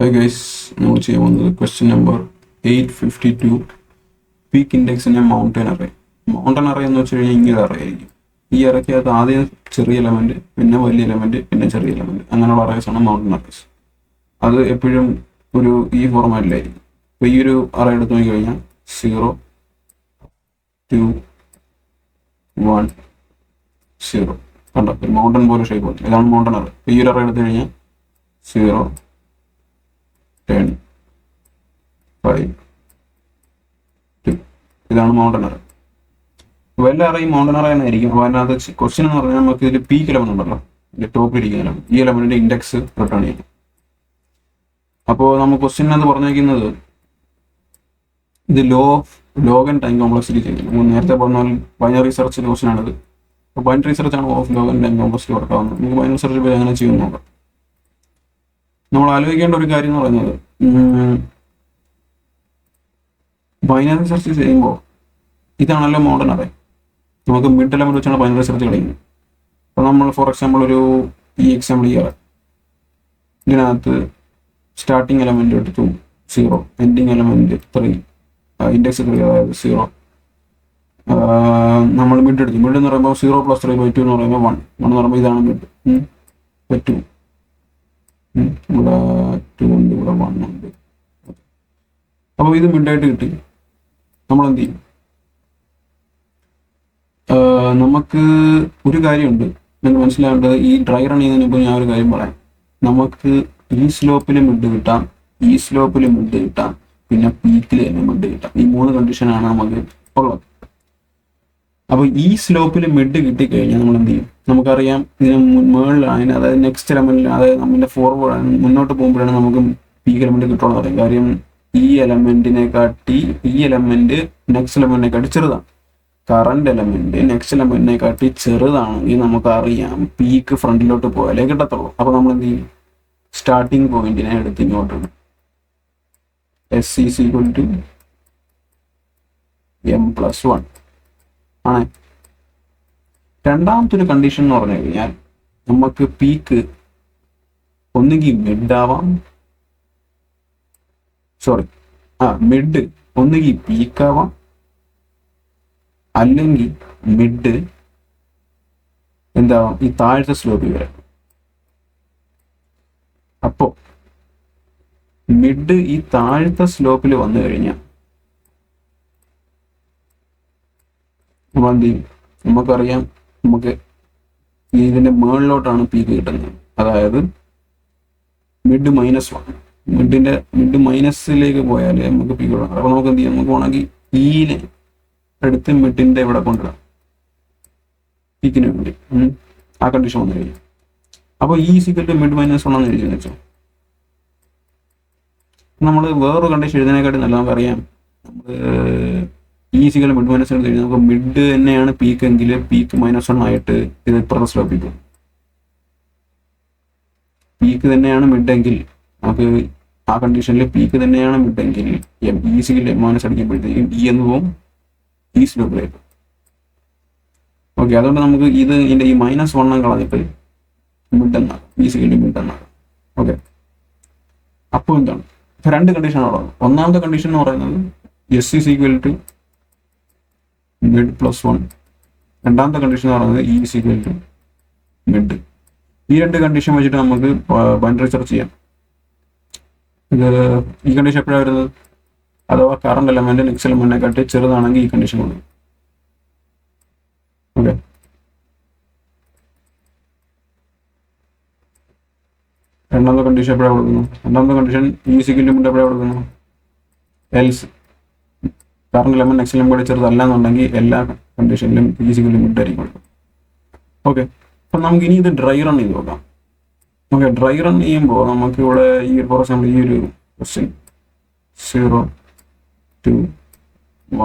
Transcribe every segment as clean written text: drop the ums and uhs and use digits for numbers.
Hi guys, നമ്മൾ ചെയ്യാൻ പോകുന്നത് ക്വസ്റ്റ്യൻ നമ്പർ 852 പീക്ക് ഇൻഡെക്സിനെ മൗണ്ടൻ അറേ. മൗണ്ടൻ അറേ എന്ന് വെച്ച് കഴിഞ്ഞാൽ ഇങ്ങനെ അറേ ആയിരിക്കും. ഈ അറയ്ക്കകത്ത് ആദ്യം ചെറിയ എലമെന്റ്, പിന്നെ വലിയ എലമെന്റ്, പിന്നെ ചെറിയ എലമെന്റ്, അങ്ങനെയുള്ള അറേസ് ആണ് മൗണ്ടൻ അറേസ്. അത് എപ്പോഴും ഈ ഫോർമാറ്റിലായിരിക്കും. അപ്പോൾ ഈ ഒരു അറേ എടുത്ത് നോക്കി കഴിഞ്ഞാൽ 0 2 1 0 കണ്ടോ, ഒരു മൗണ്ടൻ പോലെ ഷേപ്പ് ഉണ്ട്. ഇതാണ് മൗണ്ടൻ അറേ. ഈ ഒരു അറേ എടുത്തു കഴിഞ്ഞാൽ 0 10 5 2 ഇതാണ് മൗണ്ടൻ അറേ. വല്ല അറേയും മൗണ്ടൻ അറേ എന്നായിരിക്കും. അപ്പോൾ അതിനകത്ത് ക്വസ്റ്റ്യൻ എന്ന് പറഞ്ഞാൽ നമുക്ക് ഇതിൽ പീക്ക് എലമെന്റ് ഉണ്ടല്ലോ, ഇതിന്റെ ടോപ്പിലിരിക്കുന്ന എലമെന്റ്, ഈ എലമെന്റിന്റെ ഇൻഡെക്സ് റിട്ടേൺ ചെയ്യും. അപ്പോൾ നമ്മൾ ക്വസ്റ്റ്യനകത്ത് പറഞ്ഞിരിക്കുന്നത് ഇത് ലോഗ് ആൻഡ് ടൈം കോംപ്ലക്സിറ്റി ചെയ്യുന്നത്. നേരത്തെ പറഞ്ഞ പോലെ ബൈനറി സെർച്ച് ക്വസ്റ്റ്യൻ ആണിത്. അപ്പോൾ ബൈനറി സെർച്ച് ആണ് of log and time complexity വർക്കാവുന്നത്. നമുക്ക് ബൈനറി സെർച്ച് പോയി അങ്ങനെ ചെയ്യുമെന്ന് നോക്കാം. നമ്മൾ ആലോചിക്കേണ്ട ഒരു കാര്യം എന്ന് പറയുന്നത്, ബൈനറി സെർച്ച് ചെയ്യുമ്പോൾ ഇതാണല്ലോ മൗണ്ടൻ അറേ. നമുക്ക് മിഡ് എലമെന്റ് വെച്ചാണ് ബൈനറി സെർച്ച് കളിക്കുന്നത്. അപ്പോൾ നമ്മൾ ഫോർ എക്സാമ്പിൾ ഈ എക്സാമ്പിൾ ചെയ്യാറ്, ഇതിനകത്ത് സ്റ്റാർട്ടിങ് എലമെന്റ് എടുത്തു 0, എൻഡിങ് എലമെന്റ് 3, ഇൻഡെക്സ് 3, അതായത് 0. നമ്മൾ മിഡ് എടുത്തു. മിഡ് എന്ന് പറയുമ്പോൾ 0 + 3/2 എന്ന് പറയുമ്പോൾ 1 എന്ന് പറയുമ്പോൾ ഇതാണ് മിഡ്. 2 ഇവിടെ 2 ഉണ്ട്, ഇവിടെ 1 ഉണ്ട്. അപ്പോൾ ഇത് മിഡായിട്ട് കിട്ടി. നമ്മൾ എന്ത് ചെയ്യും? നമുക്ക് ഒരു കാര്യമുണ്ട് എന്ന് മനസ്സിലാവേണ്ടത്. ഈ ഡ്രൈ റൺ ചെയ്യുന്നതിന് മുമ്പ് ഞാൻ ഒരു കാര്യം പറയാം. നമുക്ക് ഈ സ്ലോപ്പിൽ മിഡ് കിട്ടാം, ഈ സ്ലോപ്പിൽ മിഡ് കിട്ടാം, പിന്നെ പീക്കിൽ തന്നെ മിഡ് കിട്ടാം. ഈ 3 കണ്ടീഷനാണ് നമുക്ക് ഉള്ളത്. അപ്പോൾ ഈ സ്ലോപ്പിൽ മിഡ് കിട്ടിക്കഴിഞ്ഞാൽ നമ്മൾ എന്ത് ചെയ്യും? നമുക്കറിയാം ഇതിന് മുകളിലാണ്, അതായത് നെക്സ്റ്റ് എലമെന്റിൽ, അതായത് നമ്മുടെ ഫോർവേഡ് മുന്നോട്ട് പോകുമ്പോഴാണ് നമുക്ക് പീക്ക് എലമെന്റ് കിട്ടുമെന്ന് പറയും. കാര്യം ഈ എലമെന്റിനെ നെക്സ്റ്റ് എലമെന്റിനെ കാട്ടി ചെറുതാണ്. കറണ്ട് എലമെന്റ് നെക്സ്റ്റ് എലമെന്റിനെ കാട്ടി ചെറുതാണെങ്കിൽ നമുക്കറിയാം പീക്ക് ഫ്രണ്ടിലോട്ട് പോയാലേ കിട്ടത്തുള്ളൂ. അപ്പോൾ നമ്മൾ എന്ത് ചെയ്യും? സ്റ്റാർട്ടിങ് പോയിന്റിനെ എടുത്ത് ഇങ്ങോട്ടാണ് S = m+1 ആണ്. രണ്ടാമത്തെ ഒരു കണ്ടീഷൻ എന്ന് പറഞ്ഞു കഴിഞ്ഞാൽ, നമുക്ക് പീക്ക് ഒന്നുകിൽ മിഡ് ഒന്നുകിൽ പീക്കാവാം, അല്ലെങ്കിൽ മിഡ് എന്താവാം, ഈ താഴത്തെ സ്ലോപ്പിൽ വരാം. അപ്പോൾ മിഡ് ഈ താഴത്തെ സ്ലോപ്പിൽ വന്നു കഴിഞ്ഞാൽ നമ്മൾ എന്ത് ചെയ്യും? നമുക്കറിയാം നമുക്ക് ഇതിന്റെ മുകളിലോട്ടാണ് പീക്ക് കിട്ടുന്നത്. അതായത് മിഡ് -1, മിഡ് മൈനസിലേക്ക് പോയാൽ നമുക്ക് പീക്ക് കിട്ടണം. അപ്പോൾ നമുക്ക് എന്ത് ചെയ്യാം? നമുക്ക് വേണമെങ്കിൽ ഈനെ എടുത്ത് മിഡിന്റെ ഇവിടെ കൊണ്ടുവരാം പീക്കിന് വേണ്ടി. ആ കണ്ടീഷൻ വന്നു കഴിഞ്ഞാൽ അപ്പോൾ = മിഡ് -1 എന്ന് എഴുതി വെച്ചോ. നമ്മൾ വേറൊരു കണ്ടീഷൻ എഴുതാനായിട്ട് നല്ല നമുക്കറിയാം, നമ്മൾ = മിഡ് -1 എന്ന് കഴിഞ്ഞാൽ നമുക്ക് മിഡ് തന്നെയാണ് പീക്ക് എങ്കിൽ പീക്ക് -1 ആയിട്ട് ഇത് ഇപ്പുറത്തെ സ്ലോപ്പിൽ പോകും. പീക്ക് തന്നെയാണ് മിഡ് എങ്കിൽ നമുക്ക് ആ കണ്ടീഷനിൽ പീക്ക് തന്നെയാണ് മിഡ് എങ്കിൽ m അടിക്കുമ്പോഴത്തേക്കും എന്ന് പോകും, ഈ സ്ലോപ്പിലേക്ക്. ഓക്കെ, അതുകൊണ്ട് നമുക്ക് ഇതിന്റെ ഈ -1 കളഞ്ഞിട്ട് മിഡ് എന്നാകും, മിഡ് എന്നാകും. ഓക്കെ, അപ്പോൾ എന്താണ്? ഇപ്പൊ 2 കണ്ടീഷനാണ് ഉള്ളത്. ഒന്നാമത്തെ കണ്ടീഷൻ എന്ന് പറയുന്നത് S = mid+1. രണ്ടാമത്തെ കണ്ടീഷൻ എന്ന് പറയുന്നത് E = മിഡ്. ഈ 2 കണ്ടീഷൻ വെച്ചിട്ട് നമുക്ക് ബൈനറി സെർച്ച് ചെയ്യാം. ഈ കണ്ടീഷൻ എപ്പോഴാണ് വരുന്നത്? അഥവാ കറണ്ട് എലമെന്റ് നെക്സ്റ്റ് എലമെന്റിനെ കാട്ടി ചെറുതാണെങ്കിൽ ഈ കണ്ടീഷൻ കൊടുക്കും. ഓക്കെ, രണ്ടാമത്തെ കണ്ടീഷൻ എപ്പോഴാണ് കൊടുക്കുന്നു? രണ്ടാമത്തെ കണ്ടീഷൻ E മിഡ് എപ്പോഴാണ് കൊടുക്കുന്നു? Else current element next element ചെറുതല്ല എന്നുണ്ടെങ്കിൽ എല്ലാ കണ്ടീഷനിലും E മിഡ് ആയിരിക്കും കൊടുക്കും. ഓക്കെ, അപ്പം നമുക്ക് ഇനി ഇത് ഡ്രൈ റൺ ചെയ്ത് നോക്കാം. ഓക്കെ, ഡ്രൈ റൺ ചെയ്യുമ്പോൾ നമുക്ക് ഇവിടെ ഫോർ എക്സാമ്പിൾ ഈ ഒരു ക്വസ്റ്റ്യൻ 0 2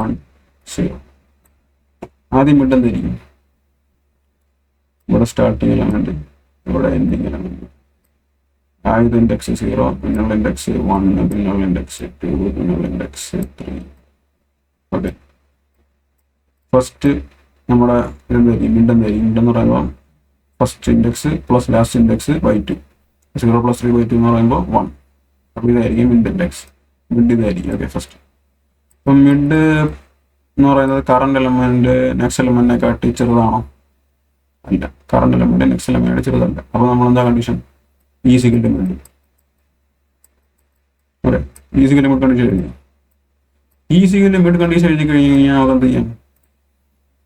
1 0. ആദ്യം മിഡ് എന്തായിരിക്കും? ഇവിടെ സ്റ്റാർട്ടിങ് എലമെന്റ്, ഇവിടെ എൻഡിങ് എലമെന്റ്. ആദ്യത്തെ ഇൻഡെക്സ് 0, പിന്നുള്ള ഇൻഡെക്സ് 1, പിന്നുള്ള ഇൻഡെക്സ് 2, പിന്നുള്ള ഇൻഡെക്സ് 3. ഓക്കെ, ഫസ്റ്റ് നമ്മുടെ എന്തായിരിക്കും? മിഡ് എന്തായിരിക്കും? മിഡ് എന്ന് പറയുമ്പോൾ first index plus last index /2, 0 + 3/2 എന്ന് പറയുമ്പോൾ 1. അപ്പോൾ ഇതായിരിക്കും മിഡ് ഇൻഡെക്സ്. മിഡ് ഇതായിരിക്കും. ഓക്കെ, ഫസ്റ്റ് അപ്പം മിഡ് എന്ന് പറയുന്നത് കറണ്ട് എലമെന്റ് നെക്സ്റ്റ് എലമെന്റിനെക്കാട്ടി ചെറുതാണോ? അല്ല, കറണ്ട് എലമെന്റ് നെക്സ്റ്റ് എലമെന്റ് ചെറുതല്ല. അപ്പോൾ നമ്മൾ എന്താ condition? Is equal to mid. Okay, is equal mid condition എഴുതി. ഈസിക്കൽ മിഡ് കണ്ടീഷൻ എഴുതി കഴിഞ്ഞ് കഴിഞ്ഞാൽ നമുക്ക് എന്ത് ചെയ്യാം?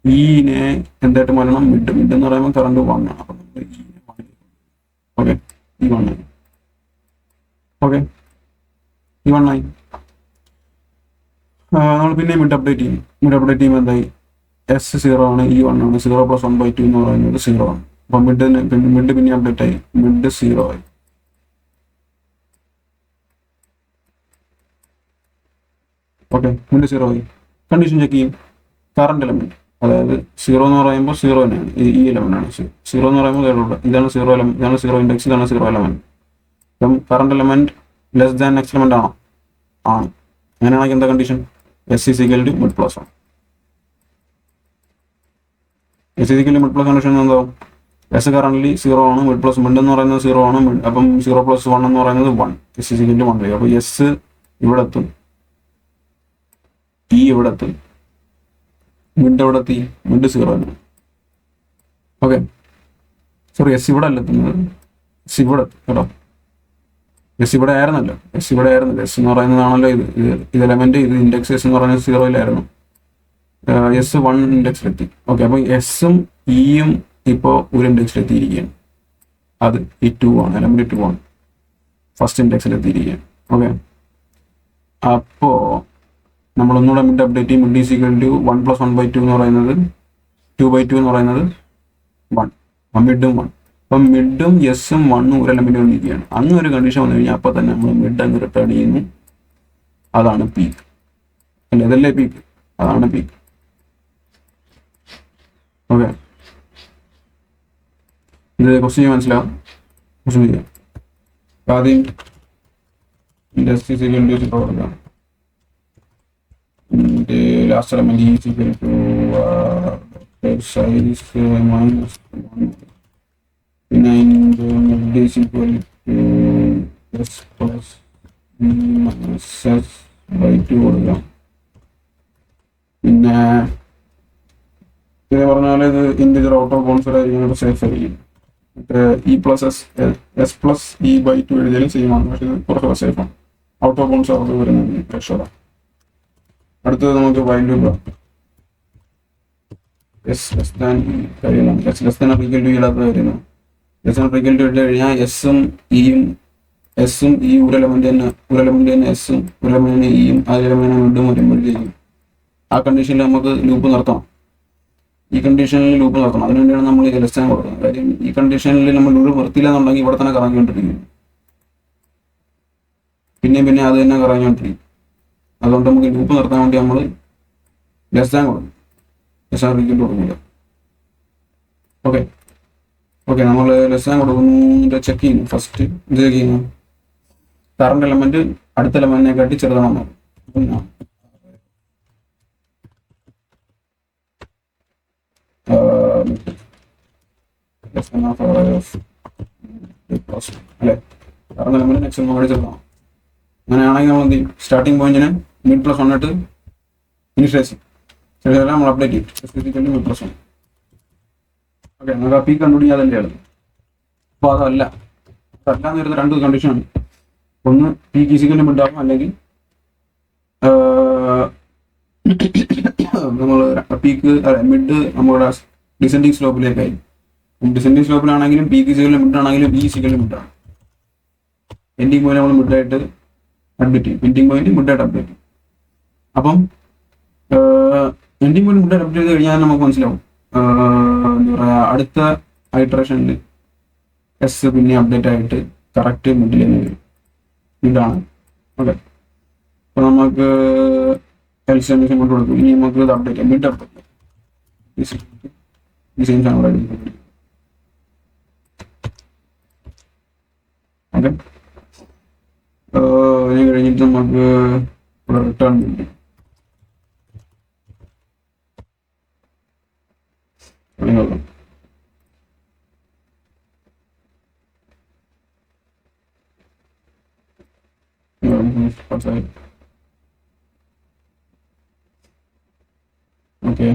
ഈനെ എന്തായിട്ട് മാറണം? മിഡ്. മിഡ് എന്ന് പറയുമ്പോൾ കറണ്ട് 1 ആണ്. അപ്പം നമ്മൾ ഈ 1. ഓക്കെ, ഈ 1 ആയി. ഓക്കെ, ഈ 1 ആയി. നമ്മൾ പിന്നെ മിഡ് അപ്ഡേറ്റ് ചെയ്യും. മിഡ് അപ്ഡേറ്റ് ചെയ്യുമ്പോൾ എന്തായി? എസ് 0 ആണ്, ഈ 1 ആണ്. 0 + 1/2 എന്ന് പറയുന്നത് 0 ആണ്. അപ്പം മിഡ് പിന്നെ അപ്ഡേറ്റ് ആയി. മിഡ് 0 ആയി. ഓക്കെ, മിഡ് 0 ആയി. കണ്ടീഷൻ ചെക്ക് ചെയ്യും. കറണ്ട് എലമെന്റ്, അതായത് 0 എന്ന് പറയുമ്പോൾ 0 തന്നെയാണ്. ഈ എലമെന്റ് ആണ് 0 എന്ന് പറയുമ്പോൾ ഇതാണ് 0 എലമെന്റ്, ഇതാണ് 0 ഇൻഡെക്സ്, ഇതാണ് 0 എലമെന്റ്. അപ്പം current element less than next element ആണോ? ആണ്. അങ്ങനെയാണെങ്കിൽ എന്താ condition? S is equal to mid plus 1. S is equal to mid plus condition എന്താവും? എസ് കറന്റ് 0 ആണ്, മിഡ് പ്ലസ് മിഡ് എന്ന് പറയുന്നത് 0 ആണ്. അപ്പം 0 + 1 എന്ന് പറയുന്നത് 1. എസ് ഈസിക്കൽ ടു 1 വരും. അപ്പോൾ എസ് ഇവിടെ എത്തും, ഈ ഇവിടെ എത്തും, മിഡ് എവിടെ എത്തി? മിഡ് 0 ആണ്. ഓക്കെ, സോറി, എസ് ഇവിടെ അല്ല എത്തുന്നത്, എസ് ഇവിടെ എത്തും കേട്ടോ. എസ് ഇവിടെ ആയിരുന്നല്ലോ, എസ് ഇവിടെ ആയിരുന്നില്ല. എസ് എന്ന് പറയുന്നതാണല്ലോ ഇത് എലമെന്റ്, ഇത് ഇൻഡെക്സ്. എസ് എന്ന് പറയുന്നത് 0-ലായിരുന്നു. എസ് 1 ഇൻഡെക്സിലെത്തി. ഓക്കെ, അപ്പോൾ എസും ഇയും ഇപ്പോൾ ഒരു ഇൻഡെക്സിലെത്തിയിരിക്കുകയാണ്. അത് ഈ 2 ആണ്, എലമെന്റ് 2 ആണ്, ഫസ്റ്റ് ഇൻഡെക്സിലെത്തിയിരിക്കുകയാണ്. ഓക്കെ, അപ്പോൾ നമ്മളൊന്നുകൂടെ മിഡ് അപ്ഡേറ്റ് ചെയ്യും. മിഡ് ഈസിക്കൽ ടു 1 + 1/2 എന്ന് പറയുന്നത് 2/2 എന്ന് പറയുന്നത് 1. മിഡും 1. അപ്പം മിഡും എസും 1 ഒരു എലമെന്റ് വന്നിരിക്കുകയാണ്. അങ്ങ് ഒരു കണ്ടീഷൻ വന്നു കഴിഞ്ഞാൽ അപ്പോൾ തന്നെ നമ്മൾ മിഡ് അങ്ങ് റിട്ടേൺ ചെയ്യുന്നു. അതാണ് പീക്ക്. അല്ല, ഇതല്ലേ പീക്ക്? അതാണ് പീക്ക്. ഓക്കെ, ഇത് ക്വസ്റ്റ്യൻ മനസ്സിലാവും. ക്വസ്റ്റ്യൻ ചെയ്യാം. ആദ്യം ഇൻഡെക്സ് ഈസിക്കൽ ടു 0 കൊടുക്കാം. Last element is equal to size -1. പിന്നെ mid is equal to s plus -s/2 കൊടുക്കാം. പിന്നെ ഇത് പറഞ്ഞാൽ ഇത് ഇൻറ്റിജർ ഔട്ട് ഓഫ് ബൗണ്ട്സ് ആയിരിക്കും, സേഫ് ആയിരിക്കും. മറ്റേ s+e/2 എഴുതിയാലും സെയിം ആണ്, പക്ഷേ ഇത് കുറച്ചുകൂടെ സേഫ് ആണ്. ഔട്ട് ഓഫ് ബൗണ്ട്സ് അവർക്ക് വരുന്നത് പ്രഷറാണ്. അടുത്തത് നമുക്ക് വൈൽ ലൂപ്പ് കാര്യമാണ്. s = ഇല്ലാത്ത കാര്യമാണ്. s= ഇട്ട് കഴിഞ്ഞാൽ എസും ഇയും ഒരു എലമെന്റ് തന്നെ എസും ഒരു എലമെന്റ് ഇയും ആ എലമെന്റ് വീണ്ടും വരുമ്പോഴത്തേക്കും ആ കണ്ടീഷനിൽ നമുക്ക് ലൂപ്പ് നടത്തണം. ഈ കണ്ടീഷനിൽ ലൂപ്പ് നടത്തണം. അതിനുവേണ്ടിയാണ് നമ്മൾ ലെസ് ദാൻ കൊടുക്കുന്നത്. കാര്യം ഈ കണ്ടീഷനിൽ നമ്മൾ ലൂപ്പ് നിർത്തിയില്ല എന്നുണ്ടെങ്കിൽ ഇവിടെ തന്നെ കറങ്ങിക്കൊണ്ടിരിക്കും, പിന്നെ അത് തന്നെ കറങ്ങിക്കൊണ്ടിരിക്കും. അതുകൊണ്ട് നമുക്ക് ലൂപ്പ് നിർത്താൻ വേണ്ടി നമ്മൾ ലെസ് ദാൻ കൊടുക്കും, s= കൊടുക്കില്ല. ഓക്കെ, നമ്മൾ ലെസ് ദാൻ കൊടുക്കുന്നത് ചെക്ക് ചെയ്യുന്നു. ഫസ്റ്റ് ഇത് ചെക്ക് ചെയ്യുന്നു, കറണ്ട് എലമെന്റ് അടുത്ത എലമെന്റിനെക്കാട്ടി ചെറുതാണെന്ന്. അല്ലെ, കറണ്ട് എലമെന്റ് നെക്സ്റ്റ് എലമെന്റ് ചെറുതാണ്. അങ്ങനെയാണെങ്കിൽ നമ്മൾ എന്ത് ചെയ്യും? സ്റ്റാർട്ടിംഗ് പോയിന്റിന് മിഡ് പ്ലസ് 1 ഇട്ട് ഇനിഷ്യലൈസ് ചെയ്യും. നമ്മൾ അപ്ഡേറ്റ് ചെയ്യും മിഡ് പ്ലസ് 1. ഓക്കെ, നമുക്ക് ആ പീക്ക് കണ്ടുപിടിക്കാൻ അതല്ലേ ഉള്ളത്. അപ്പോൾ അതല്ലാന്ന് വരുന്ന രണ്ട് കണ്ടീഷനാണ്. ഒന്ന് പീക്ക് ഈസിക്കൽ മിഡ് ആകും, അല്ലെങ്കിൽ നമ്മൾ പീക്ക് മിഡ് നമ്മുടെ ഡിസെൻഡിങ് സ്ലോപ്പിലേക്കായി. ഡിസെൻഡിങ് സ്ലോപ്പിലാണെങ്കിലും പീക്ക് ഈസിക്കൽ മിഡ് ആണെങ്കിലും ഈ ഈസിക്കൽ മിഡാണ്. എൻഡിങ് പോയിന്റ് നമ്മൾ മിഡായിട്ട് അപ്ഡേറ്റ് ചെയ്യും. എൻഡിങ് പോയിന്റ് മിഡായിട്ട് അപ്ഡേറ്റ് ചെയ്യും. അപ്പം എൻഡിങ് പോയിന്റ് മിഡായിട്ട് അപ്ഡേറ്റ് ചെയ്ത് കഴിഞ്ഞാൽ നമുക്ക് മനസ്സിലാവും എന്താ പറയുക, അടുത്ത ഐറ്ററേഷനിൽ എസ് പിന്നെ അപ്ഡേറ്റ് ആയിട്ട് കറക്റ്റ് മിഡിൽ തന്നെ വരും. മിഡാണ്. ഓക്കെ, അപ്പോൾ നമുക്ക് എൽസിഎം കൊണ്ട് കൊടുക്കും. ഇനി നമുക്ക് ഇത് അപ്ഡേറ്റ് ചെയ്യാം. മിഡ് അപ്ഡേറ്റ് ചെയ്യാം. ഈ സെയിം സാധനം കൂടെ എടുക്കും. ഓക്കെ, അതിന് കഴിഞ്ഞിട്ട് നമുക്ക് ഇവിടെ റിട്ടേൺ കിട്ടും. ഓക്കെ